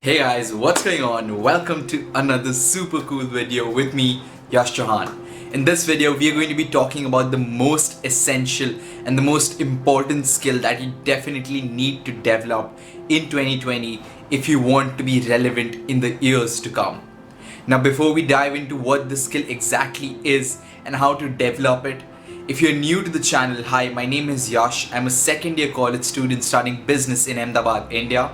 Hey guys, what's going on? Welcome to another super cool video with me, Yash Chauhan. In this video, we are going to be talking about the most essential and the most important skill that you definitely need to develop in 2020 if you want to be relevant in the years to come. Now, before we dive into what the skill exactly is and how to develop it, if you're new to the channel, hi, my name is Yash. I'm a second year college student studying business in Ahmedabad, India.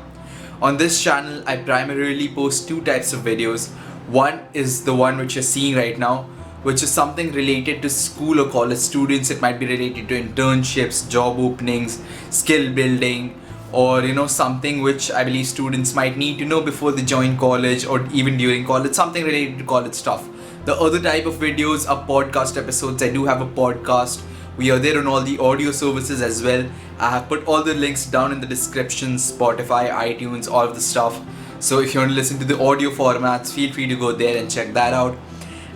On this channel, I primarily post two types of videos. One is the one which you're seeing right now, which is something related to school or college students. It might be related to internships, job openings, skill building, or something which I believe students might need to know before they join college or even during college, something related to college stuff. The other type of videos are podcast episodes. I do have a podcast. We are there on all the audio services as well. I have put all the links down in the description, Spotify, iTunes, all of the stuff. So if you want to listen to the audio formats, feel free to go there and check that out.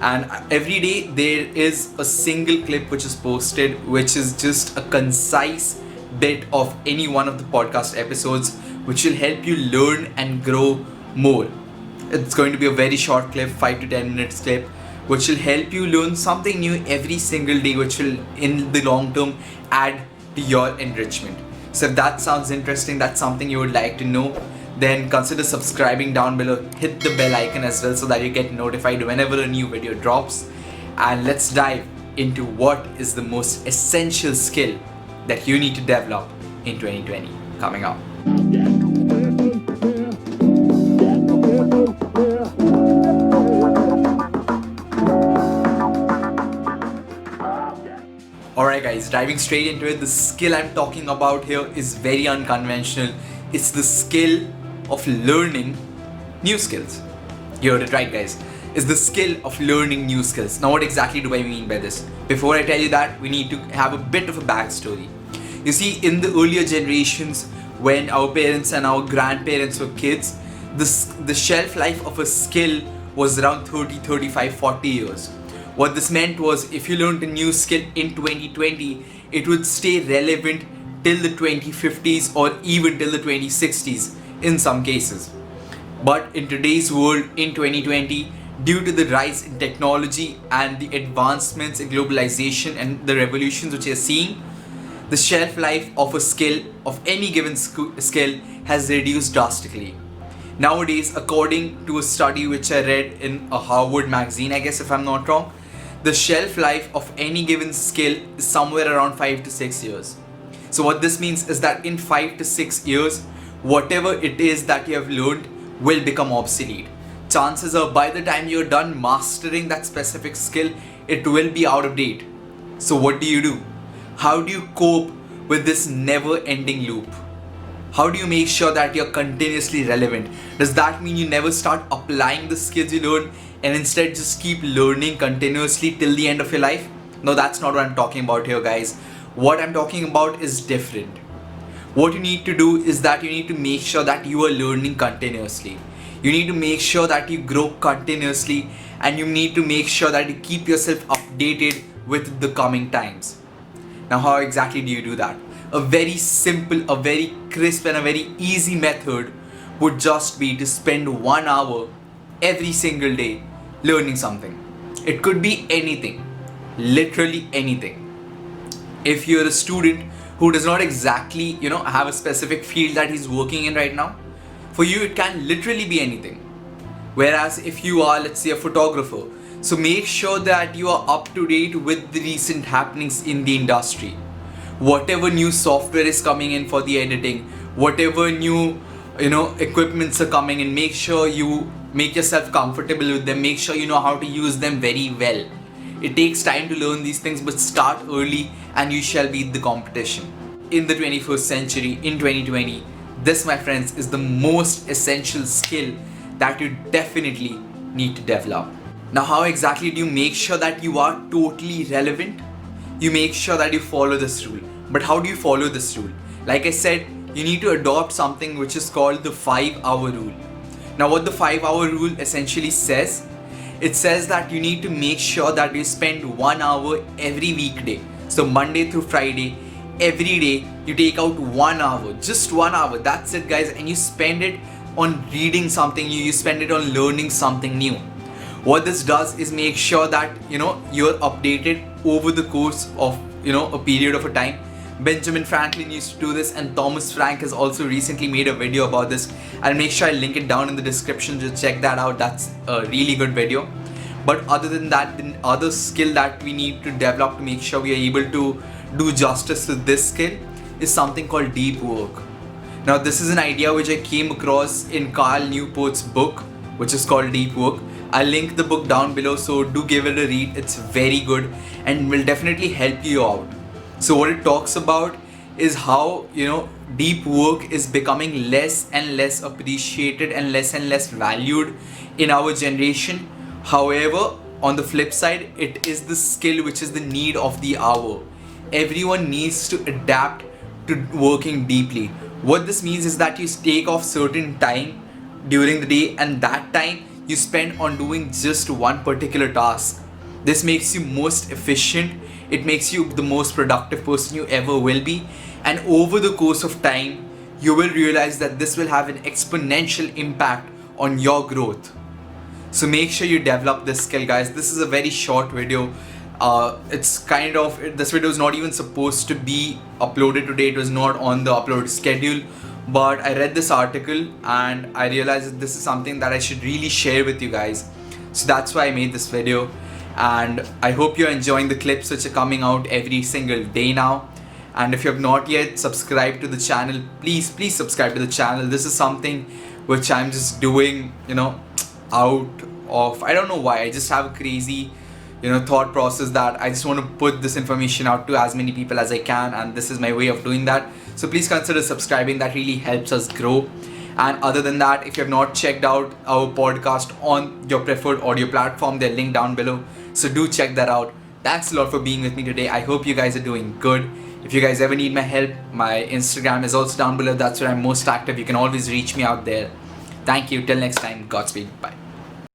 And every day there is a single clip which is posted, which is just a concise bit of any one of the podcast episodes, which will help you learn and grow more. It's going to be a very short clip, 5 to 10 minutes clip, which will help you learn something new every single day, which will in the long term add to your enrichment. So if that sounds interesting, that's something you would like to know, then consider subscribing down below. Hit the bell icon as well so that you get notified whenever a new video drops. And let's dive into what is the most essential skill that you need to develop in 2020 coming up. Alright guys, diving straight into it, the skill I'm talking about here is very unconventional. It's the skill of learning new skills. You heard it right guys. It's the skill of learning new skills. Now what exactly do I mean by this? Before I tell you that, we need to have a bit of a backstory. You see, in the earlier generations, when our parents and our grandparents were kids, the shelf life of a skill was around 30, 35, 40 years. What this meant was if you learned a new skill in 2020, it would stay relevant till the 2050s or even till the 2060s in some cases. But in today's world, in 2020, due to the rise in technology and the advancements in globalization and the revolutions which you're seeing, the shelf life of a skill, of any given skill, has reduced drastically. Nowadays, according to a study which I read in a Harvard magazine, I guess if I'm not wrong, the shelf life of any given skill is somewhere around 5 to 6 years. So what this means is that in 5 to 6 years, whatever it is that you have learned will become obsolete. Chances are by the time you're done mastering that specific skill, it will be out of date. So what do? How do you cope with this never-ending loop? How do you make sure that you're continuously relevant? Does that mean you never start applying the skills you learn and instead just keep learning continuously till the end of your life? No, that's not what I'm talking about here, guys. What I'm talking about is different. What you need to do is that you need to make sure that you are learning continuously. You need to make sure that you grow continuously, and you need to make sure that you keep yourself updated with the coming times. Now, how exactly do you do that? A very simple, a very crisp and a very easy method would just be to spend 1 hour every single day learning something. It could be anything, literally anything. If you're a student who does not exactly, have a specific field that he's working in right now, for you it can literally be anything. Whereas if you are, let's say, a photographer, so make sure that you are up to date with the recent happenings in the industry. Whatever new software is coming in for the editing, whatever new equipments are coming in, make sure you make yourself comfortable with them. Make sure you know how to use them very well. It takes time to learn these things, but start early and you shall beat the competition. In the 21st century, in 2020, this, my friends, is the most essential skill that you definitely need to develop. Now, how exactly do you make sure that you are totally relevant? You make sure that you follow this rule. But how do you follow this rule? Like I said, you need to adopt something which is called the 5-hour rule. Now, what the 5-hour rule essentially says, it says that you need to make sure that you spend 1 hour every weekday. So Monday through Friday, every day you take out 1 hour, just 1 hour, that's it guys, and you spend it on reading something new, you spend it on learning something new. What this does is make sure that you're updated over the course of a period of a time. Benjamin Franklin used to do this, and Thomas Frank has also recently made a video about this. I'll make sure I link it down in the description to check that out. That's a really good video. But other than that, the other skill that we need to develop to make sure we are able to do justice to this skill is something called deep work. Now, this is an idea which I came across in Carl Newport's book, which is called Deep Work. I'll link the book down below, so do give it a read. It's very good and will definitely help you out. So what it talks about is how deep work is becoming less and less appreciated and less valued in our generation. However, on the flip side, it is the skill which is the need of the hour. Everyone needs to adapt to working deeply. What this means is that you take off certain time during the day, and that time you spend on doing just one particular task. This makes you most efficient. It makes you the most productive person you ever will be. And over the course of time, you will realize that this will have an exponential impact on your growth. So make sure you develop this skill, guys. This is a very short video. This video is not even supposed to be uploaded today. It was not on the upload schedule. But I read this article and I realized that this is something that I should really share with you guys. So that's why I made this video. And I hope you're enjoying the clips which are coming out every single day now. And if you have not yet subscribed to the channel, please subscribe to the channel. This is something which I'm just doing, out of, I don't know why. I just have a crazy, thought process that I just want to put this information out to as many people as I can. And this is my way of doing that. So please consider subscribing. That really helps us grow. And other than that, if you have not checked out our podcast on your preferred audio platform, they're linked down below. So do check that out. Thanks a lot for being with me today. I hope you guys are doing good. If you guys ever need my help, my Instagram is also down below. That's where I'm most active. You can always reach me out there. Thank you. Till next time. Godspeed. Bye.